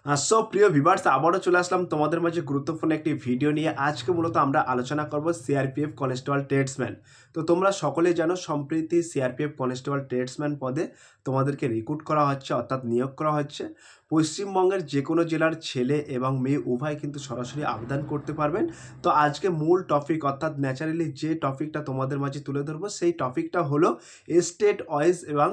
প্রিয় ভিউয়ার্স, আবারও চলে আসলাম তোমাদের মাঝে গুরুত্বপূর্ণ একটি ভিডিও নিয়ে। আজকে মূলত আমরা আলোচনা করব সিআরপিএফ কনস্টেবল ট্রেডসম্যান। তো তোমরা সকলেই জানো সম্প্রতি সিআরপিএফ কনস্টেবল ট্রেডসম্যান পদে তোমাদেরকে রিক্রুট করা হচ্ছে, অর্থাৎ নিয়োগ করা হচ্ছে। পশ্চিমবঙ্গের যে কোনো জেলার ছেলে এবং মেয়ে উভয় কিন্তু সরাসরি আবেদন করতে পারবেন। তো আজকে মূল টপিক, অর্থাৎ ন্যাচারালি যে টপিকটা তোমাদের মাঝে তুলে ধরবো সেই টপিকটা হলো স্টেট ওয়াইজ এবং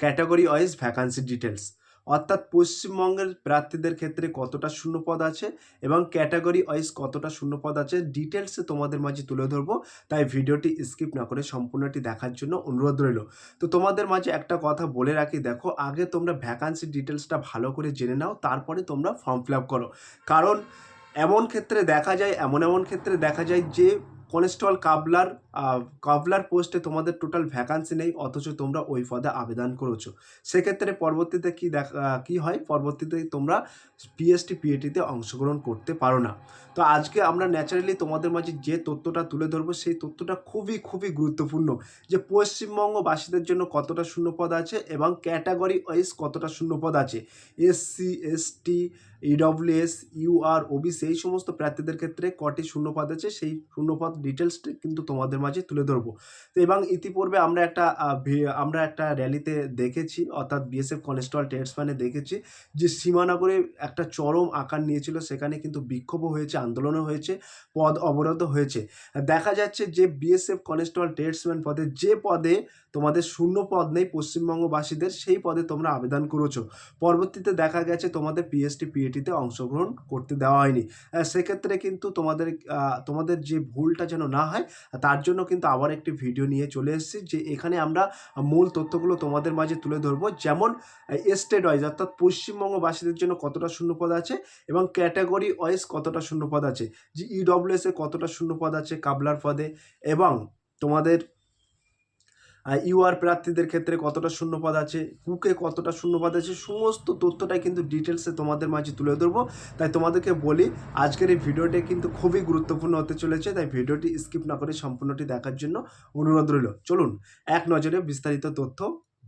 ক্যাটাগরি ওয়াইজ ভ্যাকান্সি ডিটেলস, অর্থাৎ পশ্চিমবঙ্গের প্রার্থীদের ক্ষেত্রে কতটা শূন্যপদ আছে এবং ক্যাটাগরি ওয়াইজ কতটা শূন্যপদ আছে ডিটেলসে তোমাদের মাঝে তুলে ধরবো। তাই ভিডিওটি স্কিপ না করে সম্পূর্ণটি দেখার জন্য অনুরোধ রইল। তো তোমাদের মাঝে একটা কথা বলে রাখি, দেখো, আগে তোমরা ভ্যাকান্সি ডিটেলসটা ভালো করে জেনে নাও, তারপরে তোমরা ফর্ম ফিল আপ করো। কারণ এমন ক্ষেত্রে দেখা যায় যে কনস্টেবল কাবলার পোস্টে তোমাদের টোটাল ভ্যাকান্সি নেই, অথচ তোমরা ওই পদে আবেদন করেছো। সেক্ষেত্রে পরবর্তীতে কি হয়, পরবর্তীতে তোমরা পিএসটি পিএটিতে অংশগ্রহণ করতে পারো না। তো আজকে আমরা ন্যাচারালি তোমাদের মাঝে যে তথ্যটা তুলে ধরবো সেই তথ্যটা খুবই খুবই গুরুত্বপূর্ণ, যে পশ্চিমবঙ্গবাসীদের জন্য কতটা শূন্যপদ আছে এবং ক্যাটাগরি ওয়াইজ কতটা শূন্যপদ আছে। SC, ST, EWS, UR, OBC এই সমস্ত প্রার্থীদের ক্ষেত্রে কটি শূন্যপদ আছে সেই শূন্যপদ ডিটেলসটি কিন্তু তোমাদের মাঝে তুলে ধরবো। তো এবং ইতিপূর্বে আমরা একটা র্যালিতে দেখেছি, অর্থাৎ বিএসএফ কনস্টেবল ট্রেডসম্যানে দেখেছি যে সীমানগরে একটা চরম আকার নিয়েছিল। সেখানে কিন্তু বিক্ষোভও হয়েছে, আন্দোলনও হয়েছে, পদ অবরোধ হয়েছে। দেখা যাচ্ছে যে বিএসএফ কনস্টেবল ট্রেডসম্যান পদে, যে পদে তোমাদের শূন্য পদ নেই পশ্চিমবঙ্গবাসীদের, সেই পদে তোমরা আবেদন করেছো। পরবর্তীতে দেখা গেছে তোমাদের পিএসটি পিএটিতে অংশগ্রহণ করতে দেওয়া হয়নি। সেক্ষেত্রে কিন্তু তোমাদের যে ভুলটা যেন না হয়, তার জন্য কিন্তু আবার একটি ভিডিও নিয়ে চলে এসেছি, যে এখানে আমরা মূল তথ্যগুলো তোমাদের মাঝে তুলে ধরবো। যেমন স্টেট ওয়াইজ, অর্থাৎ পশ্চিমবঙ্গবাসীদের জন্য কতটা শূন্যপদ আছে এবং ক্যাটাগরি ওয়াইজ কতটা শূন্যপদ আছে, যে ইডব্লিউএস এ কতটা শূন্যপদ আছে কাবলার পদে, এবং তোমাদের ইউআর প্রার্থীদের ক্ষেত্রে কতটা শূন্যপদ আছে, কুকে কতটা শূন্যপদ আছে, সমস্ত তথ্যটাই কিন্তু ডিটেলসে তোমাদের মাঝে তুলে ধরবো। তাই তোমাদেরকে বলি, আজকের এই ভিডিওটি কিন্তু খুবই গুরুত্বপূর্ণ হতে চলেছে, তাই ভিডিওটি স্কিপ না করে সম্পূর্ণটি দেখার জন্য অনুরোধ রইল। চলুন এক নজরে বিস্তারিত তথ্য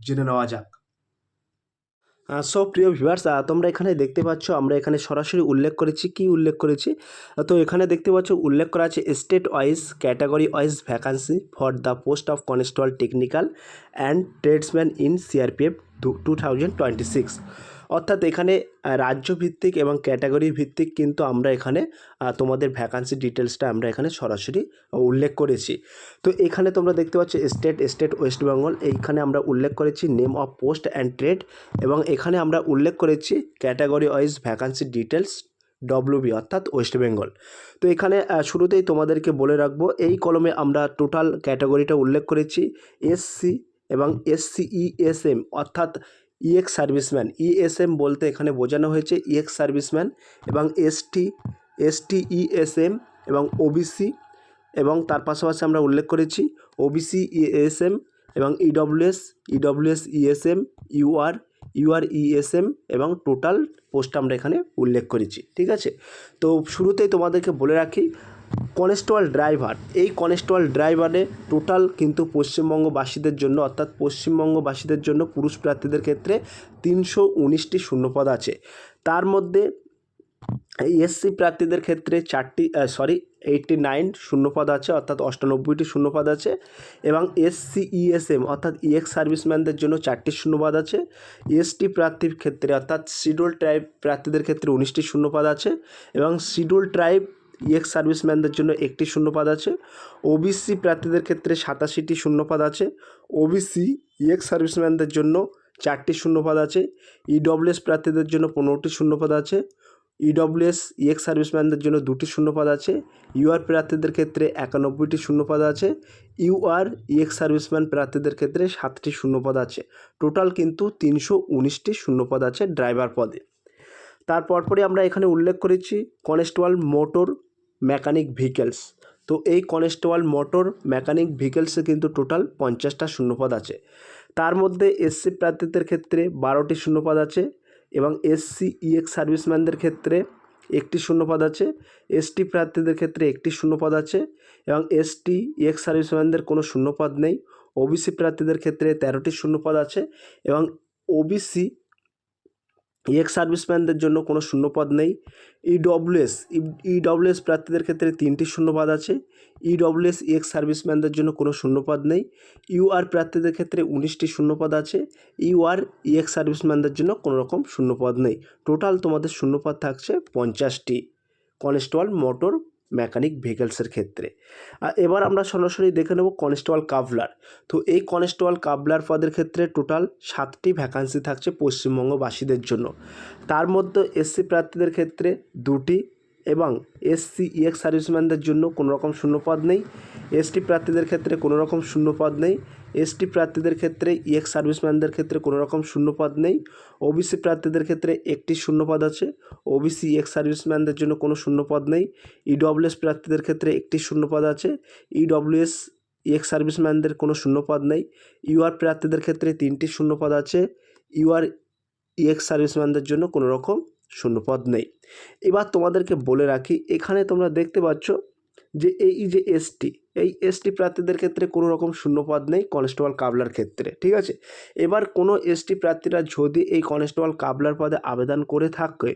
জেনে নেওয়া যাক। প্রিয় ভিউয়ার্স, তোমরা এখানে দেখতে পাচ্ছ আমরা এখানে সরাসরি উল্লেখ করেছি, কি উল্লেখ করেছি। তো এখানে দেখতে পাচ্ছ উল্লেখ করা আছে state wise category wise vacancy for the post of constable technical and tradesman in CRPF 2026। অর্থাৎ এখানে রাজ্যভিত্তিক এবং ক্যাটাগরি ভিত্তিক কিন্তু আমরা এখানে তোমাদের ভ্যাকান্সি ডিটেলসটা আমরা এখানে সরাসরি উল্লেখ করেছি। তো এখানে তোমরা দেখতে পাচ্ছ স্টেট ওয়েস্ট বেঙ্গল, এইখানে আমরা উল্লেখ করেছি name of post and trade, এবং এখানে আমরা উল্লেখ করেছি category wise vacancy details WB, অর্থাৎ ওয়েস্ট বেঙ্গল। তো এখানে শুরুতেই তোমাদেরকে বলে রাখবো, এই কলমে আমরা টোটাল ক্যাটাগরিটা উল্লেখ করেছি এসসি এবং এসসিইএসএম, অর্থাৎ ইএক্স সার্ভিসম্যান। ইএসএম বলতে এখানে বোঝানো হয়েছে ইএক্স সার্ভিসম্যান, এবং এসটিইএসএম এবং ওবিসি, এবং তার পাশাপাশি আমরা উল্লেখ করেছি ওবিসি ইএসএম এবং ইডব্লিউএস ইএসএম, ইউআর ইএসএম, এবং টোটাল পোস্ট আমরা এখানে উল্লেখ করেছি। ঠিক আছে, তো শুরুতেই তোমাদেরকে বলে রাখি কনস্টেবল ড্রাইভার, এই কনস্টেবল ড্রাইভারে টোটাল কিন্তু পশ্চিমবঙ্গবাসীদের জন্য, অর্থাৎ পশ্চিমবঙ্গবাসীদের জন্য পুরুষ প্রার্থীদের ক্ষেত্রে 319টি শূন্যপদ আছে। তার মধ্যে এসসি প্রার্থীদের ক্ষেত্রে 89 শূন্যপদ আছে, অর্থাৎ 98টি শূন্যপদ আছে, এবং এসসিইএসএম অর্থাৎ ইএক্স সার্ভিসম্যানদের জন্য 4টি শূন্যপদ আছে। এসটি প্রার্থীর ক্ষেত্রে অর্থাৎ শিডিউল ট্রাইব প্রার্থীদের ক্ষেত্রে 19টি শূন্যপদ আছে, এবং শিডিউল ট্রাইব ইএক্স সার্ভিসম্যানদের জন্য 1টি শূন্যপদ আছে। ওবিসি প্রার্থীদের ক্ষেত্রে 87টি শূন্যপদ আছে। ওবিসি ইএক্স সার্ভিসম্যানদের জন্য 4টি শূন্যপদ আছে। ইডব্লিউএস প্রার্থীদের জন্য 15টি শূন্যপদ আছে। ইডব্লিউএস ইএক্স সার্ভিসম্যানদের জন্য 2টি শূন্যপদ আছে। ইউআর প্রার্থীদের ক্ষেত্রে 91টি শূন্যপদ আছে। ইউআর ইএক্স সার্ভিসম্যান প্রার্থীদের ক্ষেত্রে 7টি শূন্যপদ আছে। টোটাল কিন্তু 319টি শূন্যপদ আছে ড্রাইভার পদে। তারপরে আমরা এখানে উল্লেখ করেছি কনস্টেবল মোটর মেকানিক ভেহিকেলস। তো এই কনস্টেবল মোটর মেকানিক ভেহিকেলসে কিন্তু টোটাল 50টা শূন্যপদ আছে। তার মধ্যে এসসি প্রার্থীদের ক্ষেত্রে 12টি শূন্যপদ আছে, এবং এসসি ইএক্স সার্ভিসম্যানদের ক্ষেত্রে 1টি শূন্যপদ আছে। এসটি প্রার্থীদের ক্ষেত্রে 1টি শূন্যপদ আছে, এবং এসটি ইএক্স সার্ভিসম্যানদের কোনো শূন্যপদ নেই। ওবিসি প্রার্থীদের ক্ষেত্রে 13টি শূন্যপদ আছে, এবং ওবিসি এক্স সার্ভিসম্যানদের জন্য কোনো শূন্যপদ নেই। ইডব্লিউএস প্রার্থীদের ক্ষেত্রে 3টি শূন্যপদ আছে। ইডব্লিউএস এক্স সার্ভিসম্যানদের জন্য কোনো শূন্যপদ নেই। ইউআর প্রার্থীদের ক্ষেত্রে 19টি শূন্যপদ আছে। ইউআর এক্স সার্ভিসম্যানদের জন্য কোনো রকম শূন্যপদ নেই। টোটাল তোমাদের শূন্যপদ থাকছে 50টি কনস্টেবল মোটর মেকানিক ভেহিকলসের ক্ষেত্রে। এবার আমরা সরাসরি দেখে নেব কনস্টেবল কাভলার। তো এই কনস্টেবল কাভলার পদের ক্ষেত্রে টোটাল 7টি ভ্যাকান্সি থাকছে পশ্চিমবঙ্গবাসীদের জন্য। তার মধ্যে এসসি প্রার্থীদের ক্ষেত্রে 2টি এবং এসসি এক্স সার্ভিসম্যানদের জন্য কোনো রকম শূন্যপদ নেই। এসটি প্রার্থীদের ক্ষেত্রে কোনো রকম শূন্যপদ নেই। এসটি প্রার্থীদের ক্ষেত্রে এক্স সার্ভিসম্যানদের ক্ষেত্রে কোনো রকম শূন্যপদ নেই। ওবিসি প্রার্থীদের ক্ষেত্রে 1টি শূন্যপদ আছে। ওবিসি এক্স সার্ভিসম্যানদের জন্য কোনো শূন্যপদ নেই। ইডব্লিউএস প্রার্থীদের ক্ষেত্রে 1টি শূন্যপদ আছে। ইডব্লিউএস এক্স সার্ভিসম্যানদের কোনো শূন্যপদ নেই। ইউআর প্রার্থীদের ক্ষেত্রে 3টি শূন্যপদ আছে। ইউআর এক্স সার্ভিসম্যানদের জন্য কোনো রকম শূন্যপদ নেই। এবার তোমাদেরকে বলে রাখি, এখানে তোমরা দেখতে পাচ্ছ যে এই যে এসটি প্রার্থীদের ক্ষেত্রে কোনো রকম শূন্যপদ নেই কনস্টেবল কাভলার ক্ষেত্রে, ঠিক আছে। এবার কোনো এসটি প্রার্থীরা যদি এই কনস্টেবল কাভলার পদে আবেদন করে থাকে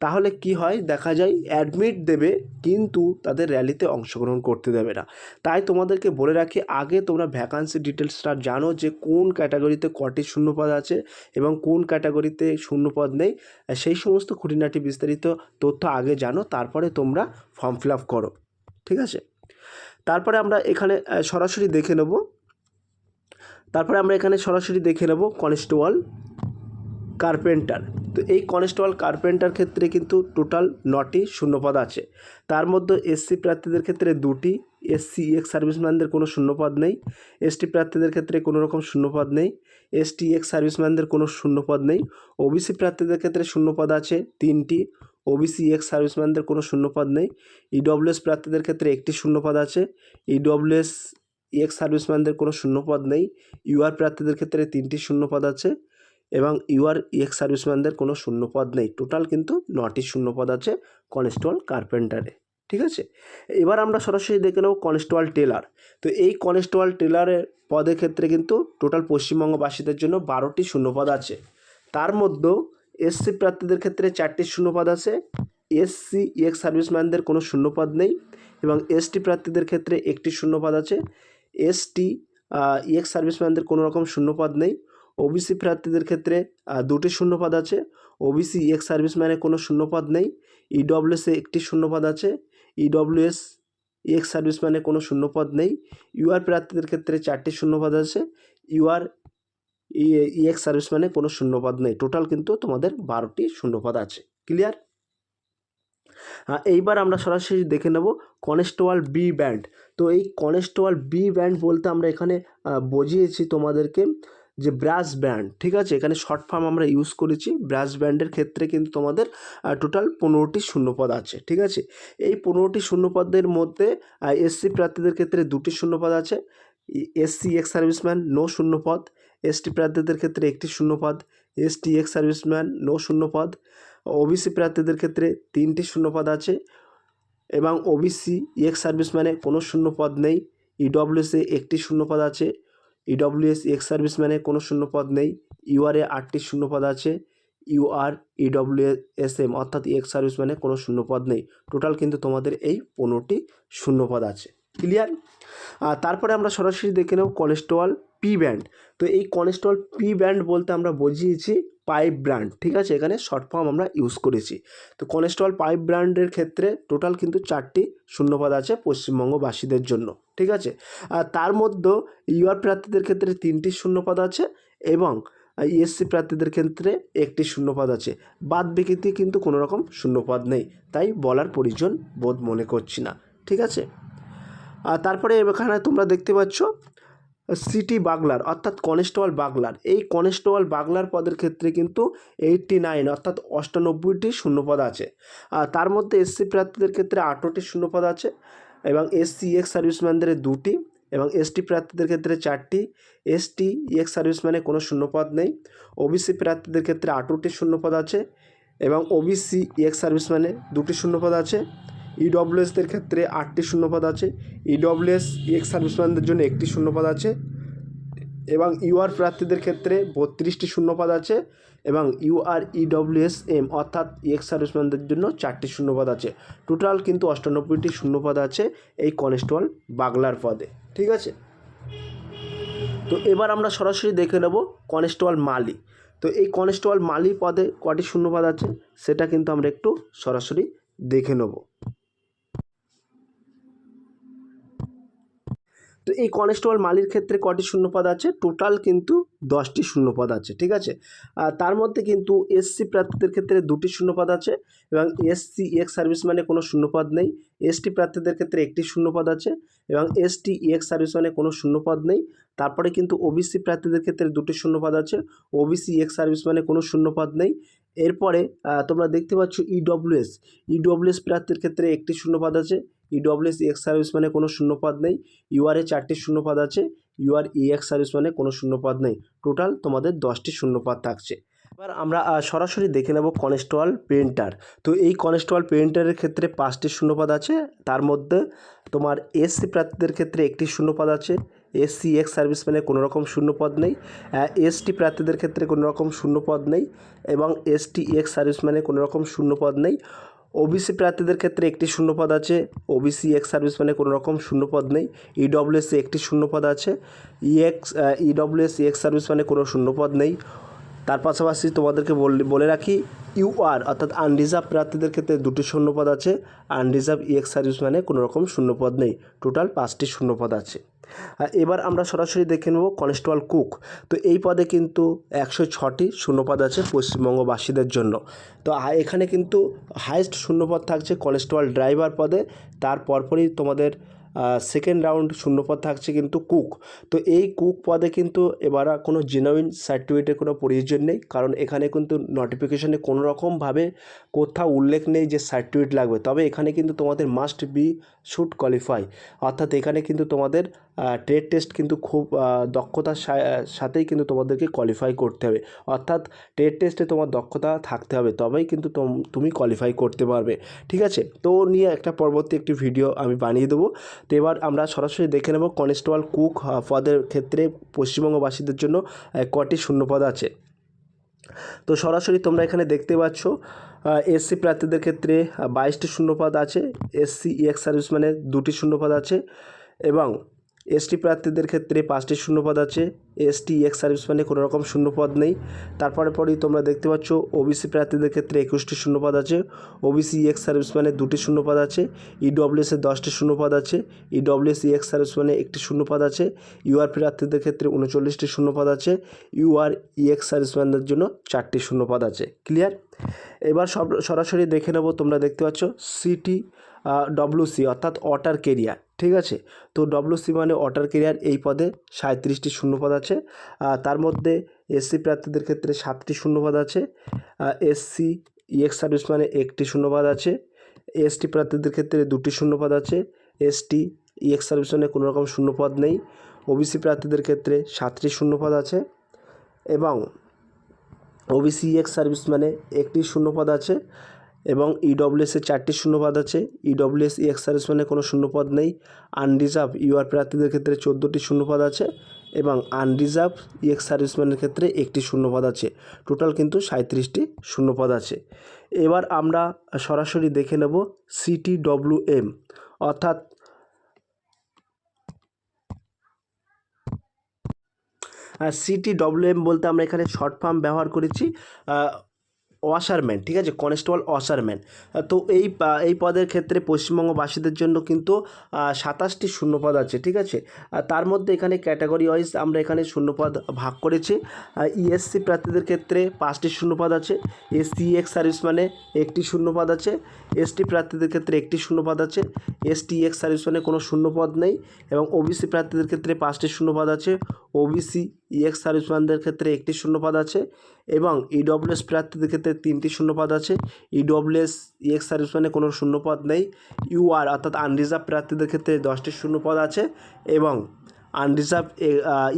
তাহলে কি হয় দেখা যায় অ্যাডমিট দেবে কিন্তু তাদের র্যালিতে অংশগ্রহণ করতে দেবে না। তাই তোমাদেরকে বলে রাখি আগে তোমরা ভ্যাকান্সি ডিটেলসটা জানো যে কোন ক্যাটাগরিতে কটি শূন্যপদ আছে এবং কোন ক্যাটাগরিতে শূন্যপদ নেই, সেই সমস্ত খুঁটিনাটি বিস্তারিত তথ্য আগে জানো, তারপরে তোমরা ফর্ম ফিল আপ করো, ঠিক আছে। তারপরে আমরা এখানে সরাসরি দেখে নেব কনস্টেবল কার্পেন্টার। তো এই কনস্টেবল কার্পেন্টার ক্ষেত্রে কিন্তু টোটাল 9টি শূন্যপদ আছে। তার মধ্যে এসসি প্রার্থীদের ক্ষেত্রে 2টি, এসসি এক্স সার্ভিসম্যানদের কোনো শূন্যপদ নেই। এসটি প্রার্থীদের ক্ষেত্রে কোনো রকম শূন্যপদ নেই। এসটি এক্স সার্ভিসম্যানদের কোনো শূন্যপদ নেই। ওবিসি প্রার্থীদের ক্ষেত্রে শূন্যপদ আছে 3টি। ওবিসি এক্স সার্ভিসম্যানদের কোনো শূন্যপদ নেই। ইডব্লিউএস প্রার্থীদের ক্ষেত্রে 1টি শূন্যপদ আছে। ইডব্লিউএস এক্স সার্ভিসম্যানদের কোনো শূন্যপদ নেই। ইউআর প্রার্থীদের ক্ষেত্রে 3টি শূন্যপদ আছে এবং ইউআর এক্স সার্ভিসম্যানদের কোনো শূন্যপদ নেই। টোটাল কিন্তু 9টি শূন্যপদ আছে কনস্টেবল কার্পেন্টারে, ঠিক আছে। এবার আমরা সরাসরি দেখে নেব কনস্টেবল টেলার। তো এই কনস্টেবল টেলারের পদের ক্ষেত্রে কিন্তু টোটাল পশ্চিমবঙ্গবাসীদের জন্য 12টি শূন্যপদ আছে। তার মধ্যেও এসসি প্রার্থীদের ক্ষেত্রে 4টি শূন্যপদ আছে। এসসি এক্স সার্ভিসম্যানদের কোনো শূন্যপদ নেই এবং এসটি প্রার্থীদের ক্ষেত্রে 1টি শূন্যপদ আছে। এসটি এক্স সার্ভিসম্যানদের কোনো রকম শূন্যপদ নেই। ওবিসি প্রার্থীদের ক্ষেত্রে 2টি শূন্যপদ আছে। ওবিসি এক্স সার্ভিসম্যানের কোনো শূন্যপদ নেই। ইডব্লিউএসে 1টি শূন্যপদ আছে। ইডব্লিউএস এক্স সার্ভিসম্যানের কোনো শূন্যপদ নেই। ইউআর প্রার্থীদের ক্ষেত্রে 4টি শূন্যপদ আছে। ইউআর এক্স সার্ভিসম্যানের কোনো শূন্যপদ নেই। টোটাল কিন্তু তোমাদের 12টি শূন্যপদ আছে, ক্লিয়ার। এইবার আমরা সরাসরি দেখে নেব কনস্টেবল বি ব্যান্ড। তো এই কনস্টেবল বি ব্যান্ড বলতে আমরা এখানে বুঝিয়েছি তোমাদেরকে যে ব্রাস ব্যান্ড, ঠিক আছে। এখানে শর্ট ফর্ম আমরা ইউজ করেছি। ব্রাস ব্যান্ডের ক্ষেত্রে কিন্তু তোমাদের টোটাল 15টি শূন্যপদ আছে, ঠিক আছে। এই 15টি শূন্যপদের মধ্যে এসসি প্রার্থীদের ক্ষেত্রে 2টি শূন্যপদ আছে। এসসি এক্স সার্ভিসম্যান নো শূন্যপদ। এসটি প্রার্থীদের ক্ষেত্রে 1টি শূন্যপদ। এসটি এক্স সার্ভিসম্যান নো শূন্যপদ। ওবিসি প্রার্থীদের ক্ষেত্রে 3টি শূন্যপদ আছে এবং ওবিসি এক্স সার্ভিসম্যানে কোনো শূন্যপদ নেই। ইডব্লিউএসে 1টি শূন্যপদ আছে। ইডব্লিউএস এক্স সার্ভিসম্যানে কোনো শূন্যপদ নেই। ইউআরে 8টি শূন্যপদ আছে। ইউআর ইডব্লিউএসএম অর্থাৎ এক্স সার্ভিসম্যানে কোনো শূন্যপদ নেই। টোটাল কিন্তু তোমাদের এই 15টি শূন্যপদ আছে, ক্লিয়ার। তারপরে আমরা সরাসরি দেখে নেব কনস্টেবল পি ব্যান্ড। তো এই কনস্টেবল পি ব্যান্ড বলতে আমরা বুঝিয়েছি পাইপ ব্র্যান্ড, ঠিক আছে। এখানে শর্ট ফর্ম আমরা ইউজ করেছি। তো কনস্টেবল পাইপ ব্র্যান্ডের ক্ষেত্রে টোটাল কিন্তু 4টি শূন্যপদ আছে পশ্চিমবঙ্গবাসীদের জন্য, ঠিক আছে। তার মধ্যে ইউআর প্রার্থীদের ক্ষেত্রে 3টি শূন্যপদ আছে এবং এসসি প্রার্থীদের ক্ষেত্রে 1টি শূন্যপদ আছে। বাদ বাকিতে কিন্তু কোনো রকম শূন্যপদ নেই, তাই বলার প্রয়োজন বোধ মনে করছি না, ঠিক আছে। তারপরে এখানে তোমরা দেখতে পাচ্ছ সিটি বাগলার অর্থাৎ কনস্টেবল বাগলার। এই কনস্টেবল বাগলার পদের ক্ষেত্রে কিন্তু 89 অর্থাৎ 98টি শূন্যপদ আছে। তার মধ্যে এসসি প্রার্থীদের ক্ষেত্রে 18টি শূন্যপদ আছে এবং এসসি এক্স সার্ভিসম্যানদের 2টি এবং এসটি প্রার্থীদের ক্ষেত্রে 4টি। এসটি এক্স সার্ভিসম্যানে কোনো শূন্যপদ নেই। ওবিসি প্রার্থীদের ক্ষেত্রে 18টি শূন্যপদ আছে এবং ওবিসি এক্স সার্ভিসম্যানে 2টি শূন্যপদ আছে। ইডব্লিউএসদের ক্ষেত্রে 8টি শূন্যপদ আছে। ইডব্লিউএস এক্স সার্ভিসম্যানদের জন্য 1টি শূন্যপদ আছে এবং ইউআর প্রার্থীদের ক্ষেত্রে 32টি শূন্যপদ আছে এবং ইউআর ইডব্লিউএসএম অর্থাৎ এক্স সার্ভিসম্যানদের জন্য 4টি শূন্যপদ আছে। টোটাল কিন্তু 98টি শূন্যপদ আছে এই কনস্টেবল বাগলার পদে। ঠিক আছে, তো এবার আমরা সরাসরি দেখে নেব কনস্টেবল মালি। তো এই কনস্টেবল মালি পদে কটি শূন্যপদ আছে সেটা কিন্তু আমরা একটু সরাসরি দেখে নেব। তো এই কনস্টেবল মালির ক্ষেত্রে কটি শূন্যপদ আছে? টোটাল কিন্তু 10টি শূন্যপদ আছে। ঠিক আছে, তার মধ্যে কিন্তু এসসি প্রার্থীদের ক্ষেত্রে 2টি শূন্যপদ আছে এবং এসসি এক্স সার্ভিসম্যানে কোনো শূন্যপদ নেই। এসটি প্রার্থীদের ক্ষেত্রে 1টি শূন্যপদ আছে এবং এসটি এক্স সার্ভিসম্যানে কোনো শূন্যপদ নেই। তারপরে কিন্তু ওবিসি প্রার্থীদের ক্ষেত্রে 2টি শূন্যপদ আছে, ওবিসি এক্স সার্ভিসম্যানে কোনো শূন্যপদ নেই। এরপরে তোমরা দেখতে পাচ্ছ ইডব্লিউএস প্রার্থীর ক্ষেত্রে 1টি শূন্যপদ আছে, ইডব্লিউএস এক্স সার্ভিসম্যানে কোনো শূন্যপদ নেই। ইউআরে 4টি শূন্যপদ আছে, ইউআর এক্স সার্ভিসম্যানে কোনো শূন্যপদ নেই। টোটাল তোমাদের 10টি শূন্যপদ থাকছে। এবার আমরা সরাসরি দেখে নেব কনস্টেবল পেইন্টার। তো এই কনস্টেবল পেইন্টারের ক্ষেত্রে 5টি শূন্যপদ আছে। তার মধ্যে তোমার এসসি প্রার্থীদের ক্ষেত্রে 1টি শূন্যপদ আছে, এসসি এক্স সার্ভিসম্যানে কোনো রকম শূন্যপদ নেই। এসটি প্রার্থীদের ক্ষেত্রে কোনো রকম শূন্যপদ নেই এবং এসটি এক্স সার্ভিসম্যানে কোনো রকম শূন্যপদ নেই। ওবিসি প্রার্থীদের ক্ষেত্রে 1টি শূন্যপদ আছে, ওবিসি এক্স সার্ভিসম্যানে কোনো রকম শূন্যপদ নেই। ইডব্লিউএসে 1টি শূন্যপদ আছে, ইডব্লিউএস এক্স সার্ভিসম্যানে কোনো শূন্যপদ নেই। তার পাশাপাশি তোমাদেরকে বলে রাখি ইউআর অর্থাৎ আনরিজার্ভ প্রার্থীদের ক্ষেত্রে 2টি শূন্যপদ আছে, আনরিজার্ভ এক্স সার্ভিসম্যানে কোনো রকম শূন্যপদ নেই। টোটাল 5টি শূন্যপদ আছে। এবার আমরা সরাসরি দেখে নেব কনস্টেবল কুক। তো এই পদে কিন্তু 106টি শূন্যপদ আছে পশ্চিমবঙ্গবাসীদের জন্য। তো এখানে কিন্তু হাইয়েস্ট শূন্যপদ থাকছে কনস্টেবল ড্রাইভার পদে, তার পরপরই তোমাদের সেকেন্ড রাউন্ড শূন্যপদ থাকছে কিন্তু কুক। তো এই কুক পদে কিন্তু এবার কোনো জেনুইন সার্টিফিকেটের কোনো প্রয়োজন নেই, কারণ এখানে কিন্তু নোটিফিকেশনে কোনো রকমভাবে কোথাও উল্লেখ নেই যে সার্টিফিকেট লাগবে। তবে এখানে কিন্তু তোমাদের মাস্ট বি শুড কোয়ালিফাই, অর্থাৎ এখানে কিন্তু তোমাদের ট্রেড টেস্ট কিন্তু খুব দক্ষতার সাথেই কিন্তু তোমাদেরকে কোয়ালিফাই করতে হবে, অর্থাৎ ট্রেড টেস্টে তোমার দক্ষতা থাকতে হবে, তবেই কিন্তু তুমি কোয়ালিফাই করতে পারবে। ঠিক আছে, তো নিয়ে একটা পরবর্তী একটি ভিডিও আমি বানিয়ে দেবো। তো এবার আমরা সরাসরি দেখে নেব কনস্টেবল কুক পদের ক্ষেত্রে পশ্চিমবঙ্গবাসীদের জন্য কটি শূন্যপদ আছে। তো সরাসরি তোমরা এখানে দেখতে পাচ্ছ এসসি প্রার্থীদের ক্ষেত্রে 22টি শূন্যপদ আছে, এসসি এক্স সার্ভিসম্যানে 2টি শূন্যপদ আছে এবং এসটি প্রার্থীদের ক্ষেত্রে 5টি শূন্যপদ আছে, এসটি এক্স সার্ভিসম্যানে কোনো রকম শূন্যপদ নেই। তারপরে পরেই তোমরা দেখতে পাচ্ছ ওবিসি প্রার্থীদের ক্ষেত্রে 21টি শূন্যপদ আছে, ওবিসি এক্স সার্ভিসম্যানে 2টি শূন্যপদ আছে, ইডব্লিউএসে 10টি শূন্যপদ আছে, ইডব্লিউএস এক্স সার্ভিসম্যানে 1টি শূন্যপদ আছে, ইউআর প্রার্থীদের ক্ষেত্রে 39টি শূন্যপদ আছে, ইউআর এক্স সার্ভিসম্যানদের জন্য 4টি শূন্যপদ আছে। ক্লিয়ার? এবার সরাসরি দেখে নেব, তোমরা দেখতে পাচ্ছ সিটি ডব্লিউসি অর্থাৎ ওয়াটার কেরিয়ার। ঠিক আছে, তো ডব্লিউসি মানে ওয়াটার কেরিয়ার, এই পদে 37টি শূন্যপদ আছে। তার মধ্যে এসসি প্রার্থীদের ক্ষেত্রে 7টি শূন্যপদ আছে, এসসি এক্স সার্ভিসম্যানে 1টি শূন্যপদ আছে, এসটি প্রার্থীদের ক্ষেত্রে 2টি শূন্যপদ আছে, এসটি এক্স সার্ভিসম্যানে কোনো রকম শূন্যপদ নেই। ওবিসি প্রার্থীদের ক্ষেত্রে 7টি শূন্যপদ আছে এবং ওবিসি এক্স সার্ভিসম্যানে 1টি শূন্যপদ আছে এবং ইডব্লিউএসে 4টি শূন্যপদ আছে, ইডব্লিউএস এক্স সার্ভিসম্যানে কোনো শূন্যপদ নেই। আনরিজার্ভ ইউআর প্রার্থীদের ক্ষেত্রে 14টি শূন্যপদ আছে এবং আনরিজার্ভ এক্স সার্ভিসম্যানের ক্ষেত্রে 1টি শূন্যপদ আছে। টোটাল কিন্তু 37টি শূন্যপদ আছে। এবার আমরা সরাসরি দেখে নেব সিটিডব্লিউএম অর্থাৎ সিটিডব্লিউএম বলতে আমরা এখানে শর্ট ফর্ম ব্যবহার করেছি ওয়াশারম্যান। ঠিক আছে, কনস্টেবল ওয়াশারম্যান। তো এই পদের ক্ষেত্রে পশ্চিমবঙ্গবাসীদের জন্য কিন্তু 27টি শূন্যপদ আছে। ঠিক আছে, তার মধ্যে এখানে ক্যাটাগরি ওয়াইজ আমরা এখানে শূন্যপদ ভাগ করেছি। ইএসসি প্রার্থীদের ক্ষেত্রে 5টি শূন্যপদ আছে, এসসি এক্স সার্ভিসম্যানে 1টি শূন্যপদ আছে, এসটি প্রার্থীদের ক্ষেত্রে 1টি শূন্যপদ আছে, এসটি এক্স সার্ভিসম্যানে কোনো শূন্যপদ নেই এবং ওবিসি প্রার্থীদের ক্ষেত্রে 5টি শূন্যপদ আছে, ওবিসি এক্স সার্ভিসম্যানদের ক্ষেত্রে 1টি শূন্যপদ আছে এবং ইডব্লিউএস প্রার্থীদের ক্ষেত্রে 3টি শূন্যপদ আছে, ইডব্লিউএস এক্স সার্ভিসম্যানে কোনো শূন্যপদ নেই। ইউআর অর্থাৎ আনরিজার্ভ প্রার্থীদের ক্ষেত্রে 10টি শূন্যপদ আছে এবং আনরিজার্ভ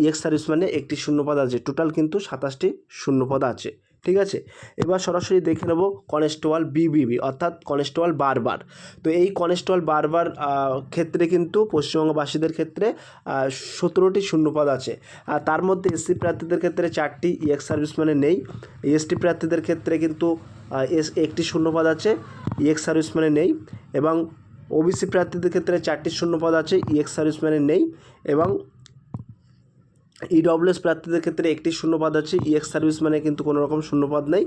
এক্স সার্ভিসম্যানে 1টি শূন্যপদ আছে। টোটাল কিন্তু 27টি শূন্যপদ আছে। ঠিক আছে। এবার সরাসরি দেখে নেব কনস্টেবল বিবিবি অর্থাৎ কনস্টেবল বারবার। তো এই কনস্টেবল বারবার ক্ষেত্রে কিন্তু পশ্চিমবঙ্গবাসীদের ক্ষেত্রে 17টি শূন্যপদ আছে। আর তার মধ্যে এসসি প্রার্থীদের ক্ষেত্রে 4টি, এক্স সার্ভিসম্যানে নেই। এসটি প্রার্থীদের ক্ষেত্রে কিন্তু একটি শূন্যপদ আছে, এক্স সার্ভিসম্যানে নেই। এবং ওবিসি প্রার্থীদের ক্ষেত্রে 4টি শূন্যপদ আছে, এক্স সার্ভিসম্যানে নেই। এবং ইডব্লিউএস প্রার্থীদের ক্ষেত্রে একটি শূন্যপদ আছে, এক্স সার্ভিসম্যানে কিন্তু কোনো রকম শূন্যপদ নেই।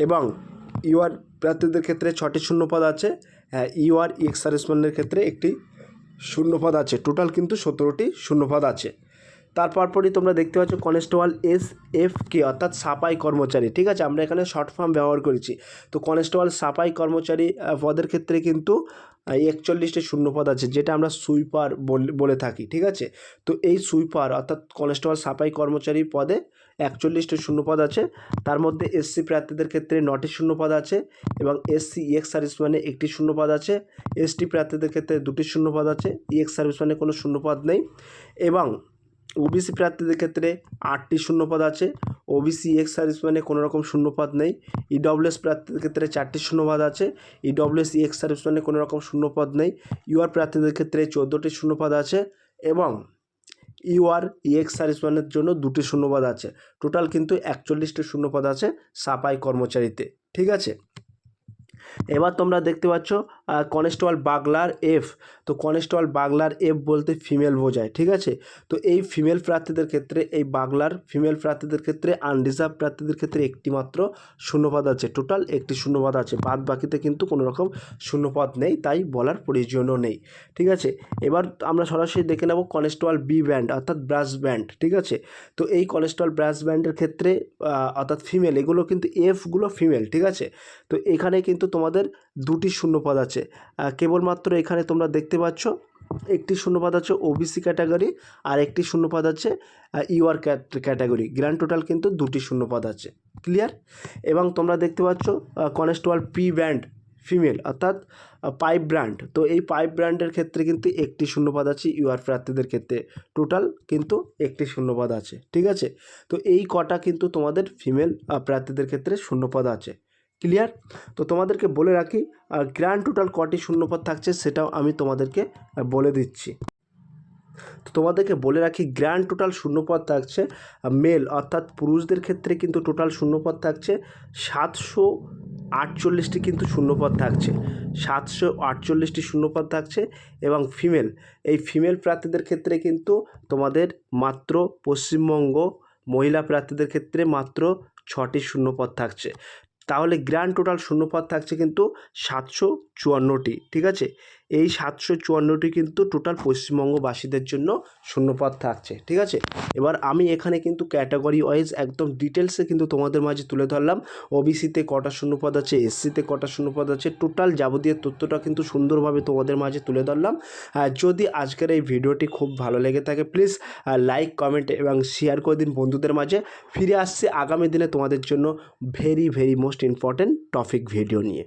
এবং ইউআর প্রার্থীদের ক্ষেত্রে 6টি শূন্যপদ আছে, ইউআর এক্স সার্ভিসম্যানের ক্ষেত্রে একটি শূন্যপদ আছে। টোটাল কিন্তু 17টি শূন্যপদ আছে। তারপরই তোমরা দেখতে পাচ্ছ কনস্টেবল SFK অর্থাৎ সাফাই কর্মচারী। ঠিক আছে, আমরা এখানে শর্ট ফর্ম ব্যবহার করেছি। তো কনস্টেবল সাফাই কর্মচারী পদের ক্ষেত্রে কিন্তু 41টি শূন্যপদ আছে, যেটা আমরা সুইপার বলে থাকি। ঠিক আছে, তো এই সুইপার অর্থাৎ কনস্টেবল সাফাই কর্মচারী পদে 41টি শূন্যপদ আছে। তার মধ্যে এসসি প্রার্থীদের ক্ষেত্রে 9টি শূন্যপদ আছে এবং এসসি এক্স সার্ভিসম্যানে একটি শূন্যপদ আছে। এসটি প্রার্থীদের ক্ষেত্রে 2টি শূন্যপদ আছে, এক্স সার্ভিসম্যানে কোনো শূন্যপদ নেই। এবং ওবিসি প্রার্থীদের ক্ষেত্রে 8টি শূন্যপদ আছে, ওবিসি এক্স সার্ভিসম্যানে কোনো রকম শূন্যপদ নেই। ইডব্লিউএস প্রার্থীদের ক্ষেত্রে 4টি শূন্যপদ আছে, ইডব্লিউএস এক্স সার্ভিসম্যানে কোনো রকম শূন্যপদ নেই। ইউআর প্রার্থীদের ক্ষেত্রে 14টি শূন্যপদ আছে এবং ইউআর এক্স সার্ভিসম্যানের জন্য 2টি শূন্যপদ আছে। টোটাল কিন্তু 41টি শূন্যপদ আছে সাফাই কর্মচারীতে। ঠিক আছে, এবার তোমরা দেখতে পাচ্ছ কনস্টেবল বাগলার এফ। তো কনস্টেবল বাগলার এফ বলতে ফিমেল বোঝায়। ঠিক আছে, তো এই ফিমেল প্রার্থীদের ক্ষেত্রে, এই বাগলার ফিমেল প্রার্থীদের ক্ষেত্রে, আনরিজার্ভ প্রার্থীদের ক্ষেত্রে একটি মাত্র শূন্যপদ আছে। টোটাল একটি শূন্যপদ আছে, বাদ বাকিতে কিন্তু কোনো রকম শূন্যপদ নেই, তাই বলার প্রয়োজনও নেই। ঠিক আছে, এবার আমরা সরাসরি দেখে নেব কনস্টেবল বি ব্যান্ড অর্থাৎ ব্রাস ব্যান্ড। ঠিক আছে, তো এই কনস্টেবল ব্রাস ব্যান্ডের ক্ষেত্রে অর্থাৎ ফিমেল, এগুলো কিন্তু এফগুলো ফিমেল। ঠিক আছে, তো এখানে কিন্তু তোমাদের 2টি শূন্যপদ আছে। কেবলমাত্র এখানে তোমরা দেখতে পাচ্ছ একটি শূন্যপদ আছে ওবিসি ক্যাটাগরি আর একটি শূন্যপদ আছে ইউআর ক্যাটাগরি। গ্র্যান্ড টোটাল কিন্তু 2টি শূন্যপদ আছে। ক্লিয়ার? এবং তোমরা দেখতে পাচ্ছ কনস্টেবল পি ব্যান্ড ফিমেল অর্থাৎ পাইপ ব্র্যান্ড। তো এই পাইপ ব্র্যান্ডের ক্ষেত্রে কিন্তু একটি শূন্যপদ আছে ইউআর প্রার্থীদের ক্ষেত্রে। টোটাল কিন্তু একটি শূন্যপদ আছে। ঠিক আছে, তো এই কটা কিন্তু তোমাদের ফিমেল প্রার্থীদের ক্ষেত্রে শূন্যপদ আছে। ক্লিয়ার? তো তোমাদেরকে বলে রাখি গ্র্যান্ড টোটাল কটি শূন্যপদ থাকছে সেটাও আমি তোমাদেরকে বলে দিচ্ছি। তো তোমাদেরকে বলে রাখি গ্র্যান্ড টোটাল শূন্যপদ থাকছে মেল অর্থাৎ পুরুষদের ক্ষেত্রে কিন্তু টোটাল শূন্যপদ থাকছে 748টি কিন্তু শূন্যপদ থাকছে, 748টি শূন্যপদ থাকছে। এবং ফিমেল, এই ফিমেল প্রার্থীদের ক্ষেত্রে কিন্তু তোমাদের মাত্র পশ্চিমবঙ্গ মহিলা প্রার্থীদের ক্ষেত্রে মাত্র 6টি শূন্যপদ থাকছে। তাহলে গ্র্যান্ড টোটাল শূন্যপদ থাকছে কিন্তু 754টি। ঠিক আছে, এই 754টি কিন্তু টোটাল পশ্চিমবঙ্গবাসীদের জন্য শূন্যপদ থাকছে। ঠিক আছে, এবার আমি এখানে কিন্তু ক্যাটাগরি ওয়াইজ একদম ডিটেলসে কিন্তু তোমাদের মাঝে তুলে ধরলাম। ওবিসিতে কটা শূন্যপদ আছে, এসসিতে কটা শূন্যপদ আছে, টোটাল যাবতীয় তথ্যটা কিন্তু সুন্দরভাবে তোমাদের মাঝে তুলে ধরলাম। যদি আজকের এই ভিডিওটি খুব ভালো লেগে থাকে প্লিজ লাইক, কমেন্ট এবং শেয়ার করে দিন বন্ধুদের মাঝে। ফিরে আসছে আগামী দিনে তোমাদের জন্য very most important topic video নিয়ে।